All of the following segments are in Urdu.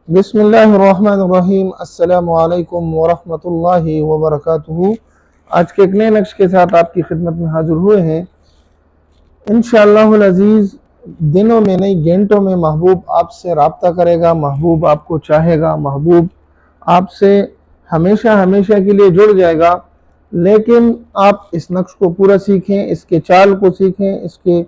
بسم اللہ الرحمن الرحیم۔ السلام علیکم ورحمۃ اللہ وبرکاتہ۔ آج کے ایک نئے نقش کے ساتھ آپ کی خدمت میں حاضر ہوئے ہیں انشاءاللہ العزیز۔ دنوں میں نہیں گھنٹوں میں محبوب آپ سے رابطہ کرے گا، محبوب آپ کو چاہے گا، محبوب آپ سے ہمیشہ کے لیے جڑ جائے گا، لیکن آپ اس نقش کو پورا سیکھیں، اس کے چال کو سیکھیں، اس کے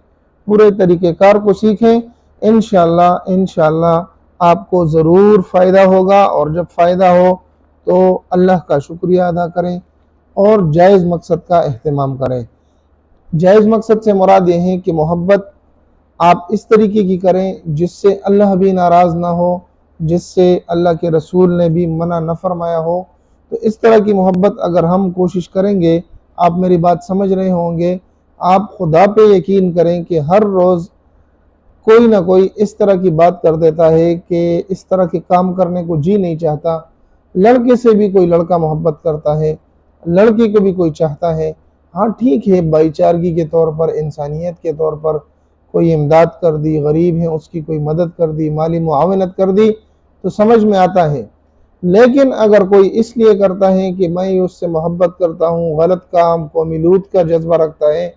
پورے طریقہ کار کو سیکھیں۔ انشاءاللہ آپ کو ضرور فائدہ ہوگا، اور جب فائدہ ہو تو اللہ کا شکریہ ادا کریں اور جائز مقصد کا اہتمام کریں۔ جائز مقصد سے مراد یہ ہے کہ محبت آپ اس طریقے کی کریں جس سے اللہ بھی ناراض نہ ہو، جس سے اللہ کے رسول نے بھی منع نہ فرمایا ہو۔ تو اس طرح کی محبت اگر ہم کوشش کریں گے، آپ میری بات سمجھ رہے ہوں گے، آپ خدا پہ یقین کریں کہ ہر روز کوئی نہ کوئی اس طرح کی بات کر دیتا ہے کہ اس طرح کے کام کرنے کو جی نہیں چاہتا۔ لڑکے سے بھی کوئی لڑکا محبت کرتا ہے، لڑکی کو بھی کوئی چاہتا ہے، ہاں ٹھیک ہے، بھائی چارگی کے طور پر، انسانیت کے طور پر کوئی امداد کر دی، غریب ہے اس کی کوئی مدد کر دی، مالی معاونت کر دی تو سمجھ میں آتا ہے۔ لیکن اگر کوئی اس لیے کرتا ہے کہ میں اس سے محبت کرتا ہوں، غلط کام، قومی لوٹ کا جذبہ رکھتا ہے،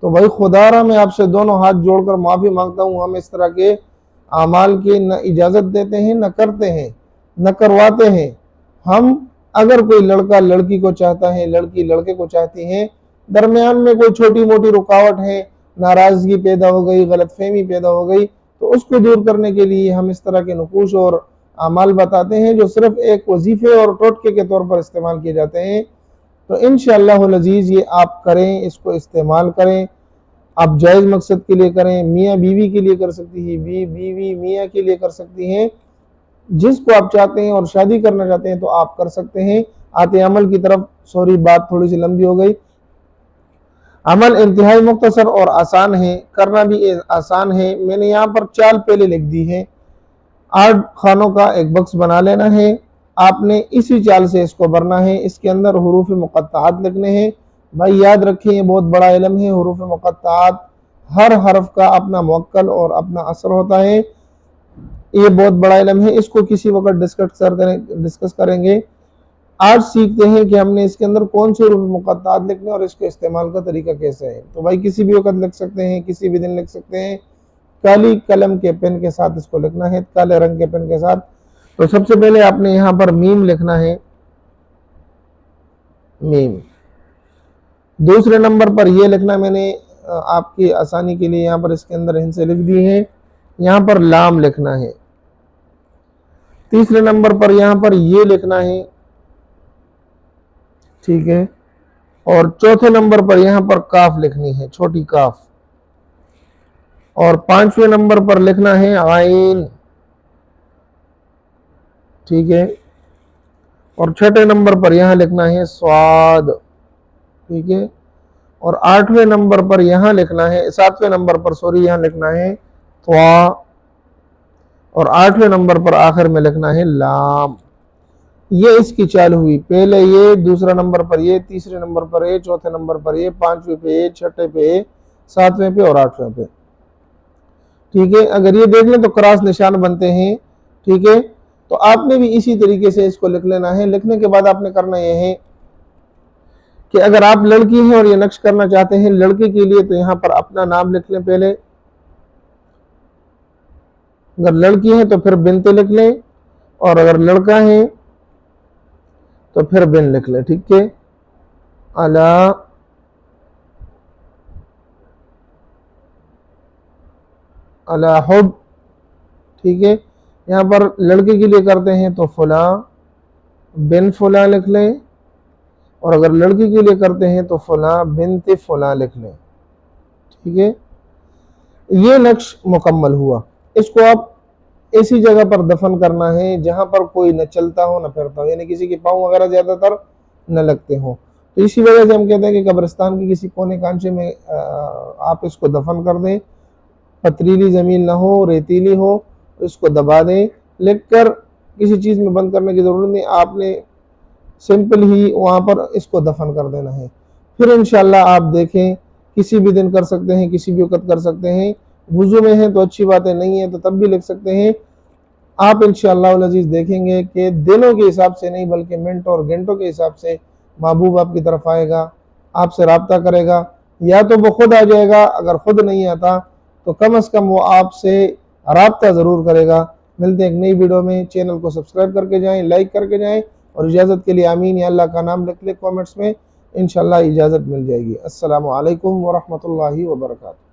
تو بھائی خدا را میں آپ سے دونوں ہاتھ جوڑ کر معافی مانگتا ہوں، ہم اس طرح کے اعمال کی نہ اجازت دیتے ہیں، نہ کرتے ہیں، نہ کرواتے ہیں۔ ہم اگر کوئی لڑکا لڑکی کو چاہتا ہے، لڑکی لڑکے کو چاہتی ہے، درمیان میں کوئی چھوٹی موٹی رکاوٹ ہے، ناراضگی پیدا ہو گئی، غلط فہمی پیدا ہو گئی، تو اس کو دور کرنے کے لیے ہم اس طرح کے نقوش اور اعمال بتاتے ہیں جو صرف ایک وظیفے اور ٹوٹکے کے طور پر استعمال کیے جاتے ہیں۔ تو انشاءاللہ العزیز یہ آپ کریں، اس کو استعمال کریں، آپ جائز مقصد کے لیے کریں، میاں بیوی کے لیے کر سکتی ہے، بیوی میاں کے لیے کر سکتی ہیں، جس کو آپ چاہتے ہیں اور شادی کرنا چاہتے ہیں تو آپ کر سکتے ہیں۔ آتے عمل کی طرف، سوری بات تھوڑی سی لمبی ہو گئی۔ عمل انتہائی مختصر اور آسان ہے، کرنا بھی آسان ہے۔ میں نے یہاں پر چال پہلے لکھ دی ہے۔ 8 خانوں کا ایک بکس بنا لینا ہے، آپ نے اسی چال سے اس کو بھرنا ہے۔ اس کے اندر حروف مقطعات لکھنے ہیں۔ بھائی یاد رکھیں یہ بہت بڑا علم ہے، حروف مقطعات، ہر حرف کا اپنا موکل اور اپنا اثر ہوتا ہے، یہ بہت بڑا علم ہے، اس کو کسی وقت ڈسکس کریں گے۔ آج سیکھتے ہیں کہ ہم نے اس کے اندر کون سے حروف مقطعات لکھنے اور اس کے استعمال کا طریقہ کیسے ہے۔ تو بھائی کسی بھی وقت لکھ سکتے ہیں، کسی بھی دن لکھ سکتے ہیں، کالی قلم کے پین کے ساتھ اس کو لکھنا ہے، کالے رنگ کے پین کے ساتھ۔ تو سب سے پہلے آپ نے یہاں پر میم لکھنا ہے، میم۔ دوسرے نمبر پر یہ لکھنا، میں نے آپ کی آسانی کے لیے یہاں پر اس کے اندر ہندسے لکھ دی ہیں، یہاں پر لام لکھنا ہے۔ تیسرے نمبر پر یہاں پر یہ لکھنا ہے، ٹھیک ہے، اور چوتھے نمبر پر یہاں پر کاف لکھنی ہے، چھوٹی کاف، اور 5ویں نمبر پر لکھنا ہے عین، ٹھیک ہے، اور 6ٹھے نمبر پر یہاں لکھنا ہے صاد، ٹھیک ہے، اور 8ویں نمبر پر یہاں لکھنا ہے، 7ویں نمبر پر یہاں لکھنا ہے طوا، اور 8ویں نمبر پر آخر میں لکھنا ہے لام۔ یہ اس کی چال ہوئی، پہلے یہ، دوسرا نمبر پر یہ، تیسرے نمبر پر یہ، چوتھے نمبر پر یہ، 5ویں پہ یہ، 6ٹھے پہ یہ، 7ویں پہ اور 8ویں پہ، ٹھیک ہے۔ اگر یہ دیکھ لیں تو کراس نشان بنتے ہیں، ٹھیک ہے۔ تو آپ نے بھی اسی طریقے سے اس کو لکھ لینا ہے۔ لکھنے کے بعد آپ نے کرنا یہ ہے کہ اگر آپ لڑکی ہیں اور یہ نقش کرنا چاہتے ہیں لڑکے کے لیے، تو یہاں پر اپنا نام لکھ لیں پہلے، اگر لڑکی ہیں تو پھر بنت لکھ لیں، اور اگر لڑکا ہے تو پھر بن لکھ لیں، ٹھیک ہے۔ علی حب، ٹھیک ہے۔ یہاں پر لڑکے کے لیے کرتے ہیں تو فلاں بن فلاں لکھ لیں، اور اگر لڑکی کے لیے کرتے ہیں تو فلاں بنت فلاں لکھ لیں، ٹھیک ہے۔ یہ نقش مکمل ہوا۔ اس کو آپ ایسی جگہ پر دفن کرنا ہے جہاں پر کوئی نہ چلتا ہو نہ پھرتا ہو، یعنی کسی کے پاؤں وغیرہ زیادہ تر نہ لگتے ہوں۔ تو اسی وجہ سے ہم کہتے ہیں کہ قبرستان کے کسی کونے کانچے میں آپ اس کو دفن کر دیں، پتریلی زمین نہ ہو، ریتیلی ہو، اس کو دبا دیں، لکھ کر کسی چیز میں بند کرنے کی ضرورت نہیں، آپ نے سمپل ہی وہاں پر اس کو دفن کر دینا ہے۔ پھر انشاءاللہ آپ دیکھیں، کسی بھی دن کر سکتے ہیں، کسی بھی وقت کر سکتے ہیں، وضو میں ہیں تو اچھی بات ہے، نہیں ہے تو تب بھی لکھ سکتے ہیں۔ آپ انشاءاللہ العزیز دیکھیں گے کہ دنوں کے حساب سے نہیں بلکہ منٹوں اور گھنٹوں کے حساب سے محبوب آپ کی طرف آئے گا، آپ سے رابطہ کرے گا، یا تو وہ خود آ جائے گا، اگر خود نہیں آتا تو کم از کم وہ آپ سے رابطہ ضرور کرے گا۔ ملتے ہیں ایک نئی ویڈیو میں، چینل کو سبسکرائب کر کے جائیں، لائک کر کے جائیں، اور اجازت کے لیے آمین یا اللہ کا نام لکھ لیں کومنٹس میں، انشاءاللہ اجازت مل جائے گی۔ السلام علیکم ورحمۃ اللہ وبرکاتہ۔